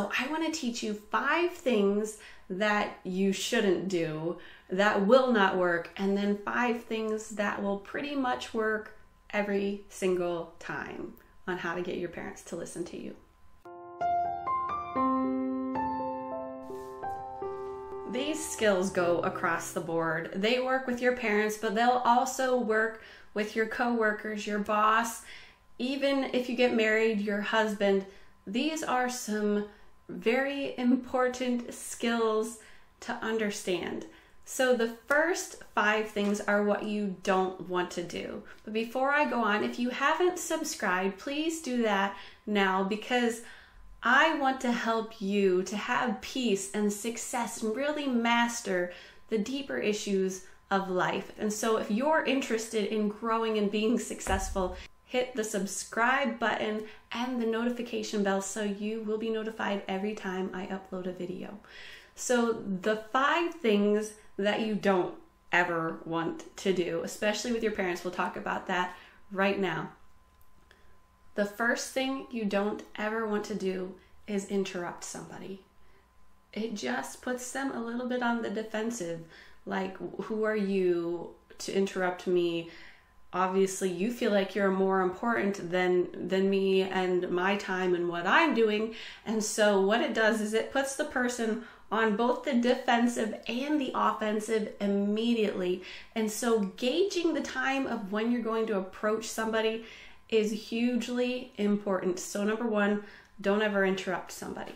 So I want to teach you 5 things that you shouldn't do, that will not work, and then 5 things that will pretty much work every single time on how to get your parents to listen to you. These skills go across the board. They work with your parents, but they'll also work with your coworkers, your boss, even if you get married, your husband. These are some very important skills to understand. So the first 5 things are what you don't want to do. But before I go on, if you haven't subscribed, please do that now, because I want to help you to have peace and success and really master the deeper issues of life. And so if you're interested in growing and being successful, hit the subscribe button and the notification bell so you will be notified every time I upload a video. So the 5 things that you don't ever want to do, especially with your parents, we'll talk about that right now. The first thing you don't ever want to do is interrupt somebody. It just puts them a little bit on the defensive. Like, who are you to interrupt me? Obviously, you feel like you're more important than me and my time and what I'm doing. And so what it does is it puts the person on both the defensive and the offensive immediately. And so gauging the time of when you're going to approach somebody is hugely important. So number 1, don't ever interrupt somebody.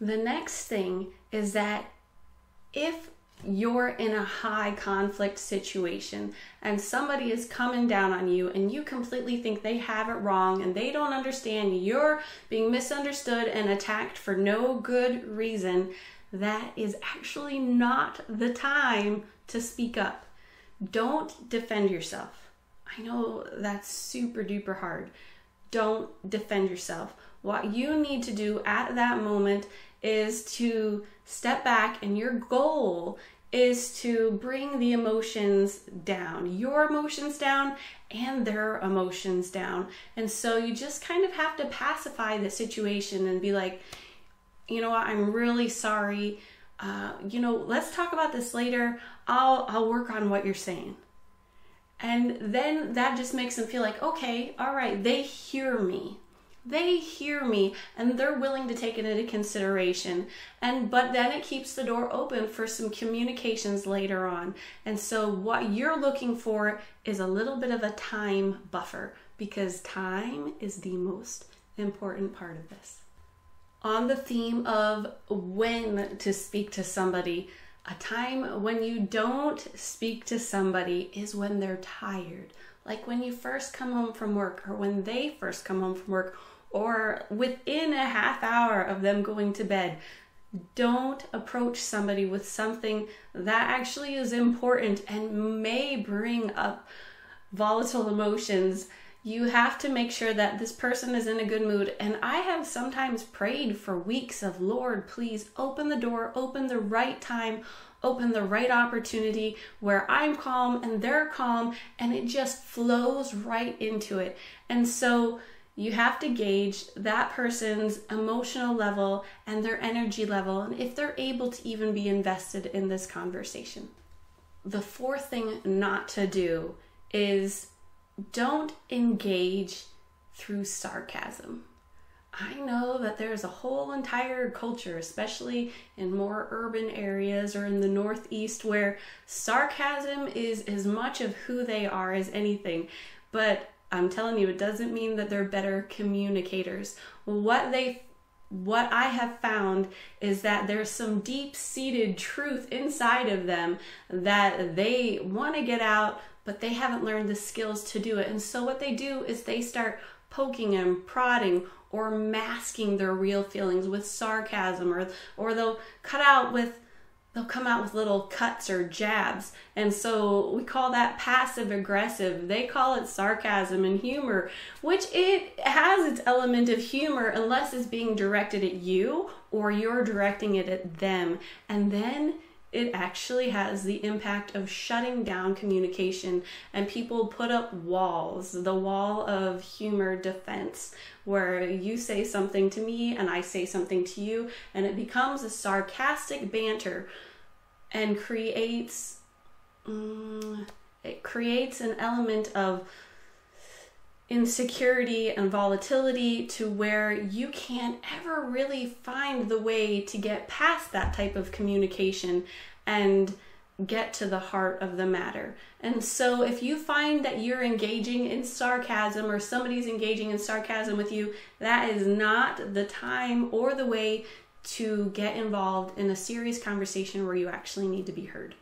The next thing is that if you're in a high conflict situation and somebody is coming down on you and you completely think they have it wrong and they don't understand, you're being misunderstood and attacked for no good reason, that is actually not the time to speak up. Don't defend yourself. I know that's super duper hard. Don't defend yourself. What you need to do at that moment is to step back, and your goal is to bring the emotions down, your emotions down and their emotions down. And so you just kind of have to pacify the situation and be like, you know what, I'm really sorry. Let's talk about this later. I'll work on what you're saying. And then that just makes them feel like, okay, all right, they hear me. They hear me and they're willing to take it into consideration. But then it keeps the door open for some communications later on. And so what you're looking for is a little bit of a time buffer, because time is the most important part of this. On the theme of when to speak to somebody, a time when you don't speak to somebody is when they're tired. Like when you first come home from work, or when they first come home from work, or within a half hour of them going to bed. Don't approach somebody with something that actually is important and may bring up volatile emotions. You have to make sure that this person is in a good mood. And I have sometimes prayed for weeks of, Lord, please open the door, open the right time, open the right opportunity where I'm calm and they're calm, and it just flows right into it. And so you have to gauge that person's emotional level and their energy level, and if they're able to even be invested in this conversation. The 4th thing not to do is don't engage through sarcasm. I know that there's a whole entire culture, especially in more urban areas or in the Northeast, where sarcasm is as much of who they are as anything. But I'm telling you, it doesn't mean that they're better communicators. What I have found is that there's some deep-seated truth inside of them that they want to get out, but they haven't learned the skills to do it. And so what they do is they start poking and prodding or masking their real feelings with sarcasm, or they'll come out with little cuts or jabs. And so we call that passive aggressive. They call it sarcasm and humor, which it has its element of humor unless it's being directed at you or you're directing it at them. And then it actually has the impact of shutting down communication, and people put up walls, the wall of humor defense, where you say something to me and I say something to you, and it becomes a sarcastic banter and creates an element of insecurity and volatility to where you can't ever really find the way to get past that type of communication and get to the heart of the matter. And so if you find that you're engaging in sarcasm, or somebody's engaging in sarcasm with you, that is not the time or the way to get involved in a serious conversation where you actually need to be heard.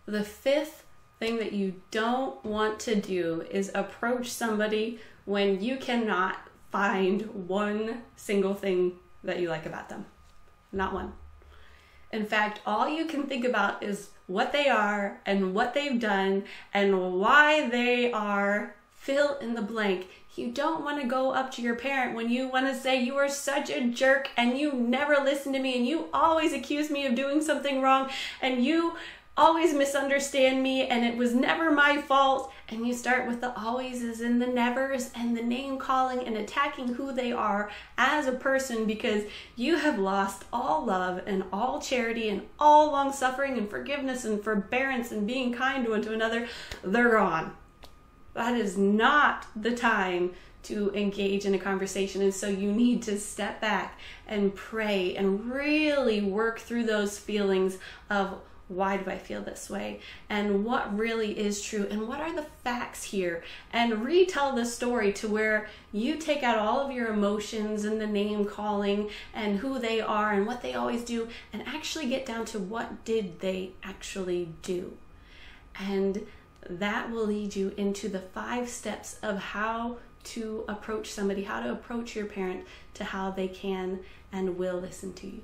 The fifth thing that you don't want to do is approach somebody when you cannot find one single thing that you like about them. Not one. In fact, all you can think about is what they are and what they've done and why they are fill in the blank. You don't want to go up to your parent when you want to say, you are such a jerk and you never listen to me and you always accuse me of doing something wrong and you always misunderstand me and it was never my fault. And you start with the alwayses and the nevers and the name calling and attacking who they are as a person, because you have lost all love and all charity and all long suffering and forgiveness and forbearance and being kind to one to another. They're gone. That is not the time to engage in a conversation. And so you need to step back and pray and really work through those feelings of, why do I feel this way? And what really is true? And what are the facts here? And retell the story to where you take out all of your emotions and the name calling and who they are and what they always do, and actually get down to what did they actually do. And that will lead you into the 5 steps of how to approach somebody, how to approach your parent, to how they can and will listen to you.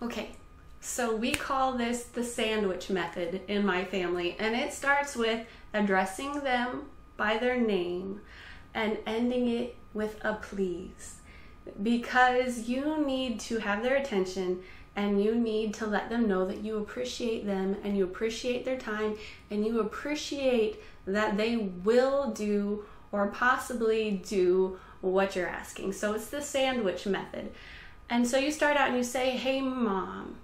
Okay. So we call this the sandwich method in my family, and it starts with addressing them by their name and ending it with a please, because you need to have their attention and you need to let them know that you appreciate them and you appreciate their time and you appreciate that they will do or possibly do what you're asking. So it's the sandwich method. And so you start out and you say, hey, Mom.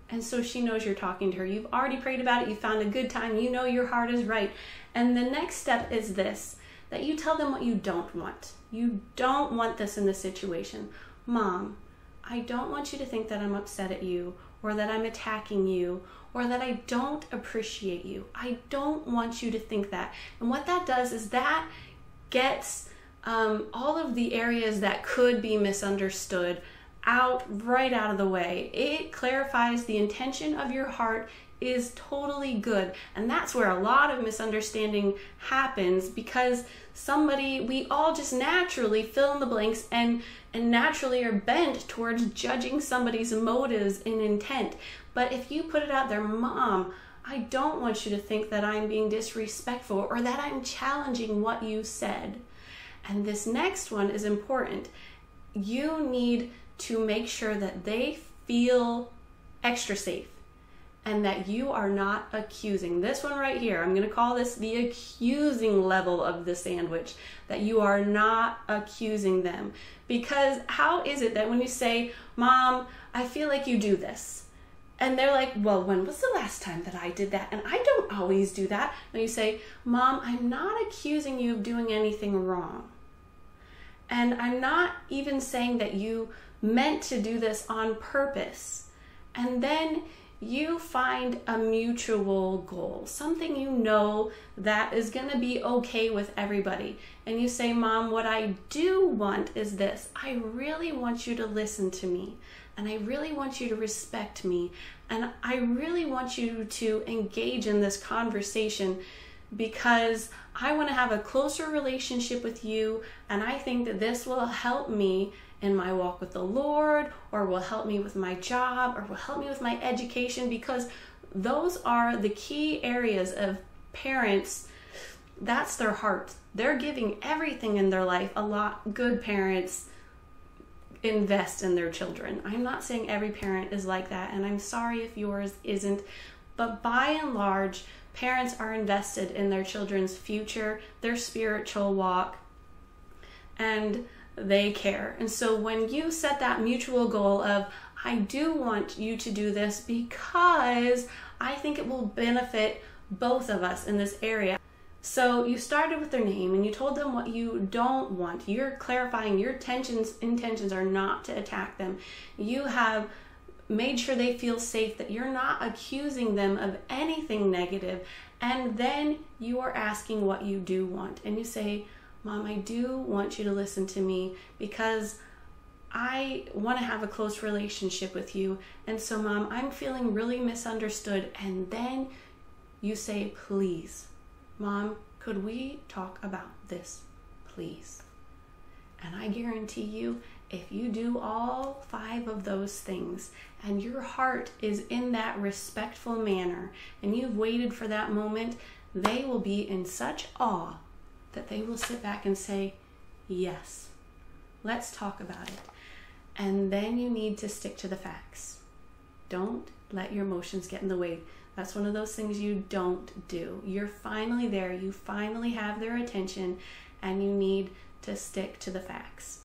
And so she knows you're talking to her. You've already prayed about it. You found a good time. You know your heart is right. And the next step is this, that you tell them what you don't want. You don't want this in this situation. Mom, I don't want you to think that I'm upset at you or that I'm attacking you or that I don't appreciate you. I don't want you to think that. And what that does is that gets all of the areas that could be misunderstood right out of the way. It clarifies the intention of your heart is totally good. And that's where a lot of misunderstanding happens, because we all just naturally fill in the blanks and naturally are bent towards judging somebody's motives and intent. But if you put it out there, Mom, I don't want you to think that I'm being disrespectful or that I'm challenging what you said. And this next one is important. You need to make sure that they feel extra safe and that you are not accusing. This one right here, I'm going to call this the accusing level of the sandwich, that you are not accusing them. Because how is it that when you say, Mom, I feel like you do this, and they're like, well, when was the last time that I did that? And I don't always do that. And you say, Mom, I'm not accusing you of doing anything wrong. And I'm not even saying that you meant to do this on purpose. And then you find a mutual goal, something you know that is going to be okay with everybody. And you say, Mom, what I do want is this. I really want you to listen to me. And I really want you to respect me. And I really want you to engage in this conversation, because I want to have a closer relationship with you. And I think that this will help me in my walk with the Lord, or will help me with my job, or will help me with my education, because those are the key areas of parents. That's their heart. They're giving everything in their life. A lot good parents invest in their children. I'm not saying every parent is like that, and I'm sorry if yours isn't, but by and large, parents are invested in their children's future, their spiritual walk, and they care. And so when you set that mutual goal of, I do want you to do this because I think it will benefit both of us in this area. So you started with their name and you told them what you don't want. You're clarifying your intentions are not to attack them. You have made sure they feel safe, that you're not accusing them of anything negative. And then you are asking what you do want. And you say, Mom, I do want you to listen to me because I want to have a close relationship with you. And so, Mom, I'm feeling really misunderstood. And then you say, please, Mom, could we talk about this, please? And I guarantee you, if you do all 5 of those things and your heart is in that respectful manner and you've waited for that moment, they will be in such awe that they will sit back and say, yes, let's talk about it. And then you need to stick to the facts. Don't let your emotions get in the way. That's one of those things you don't do. You're finally there. You finally have their attention, and you need to stick to the facts.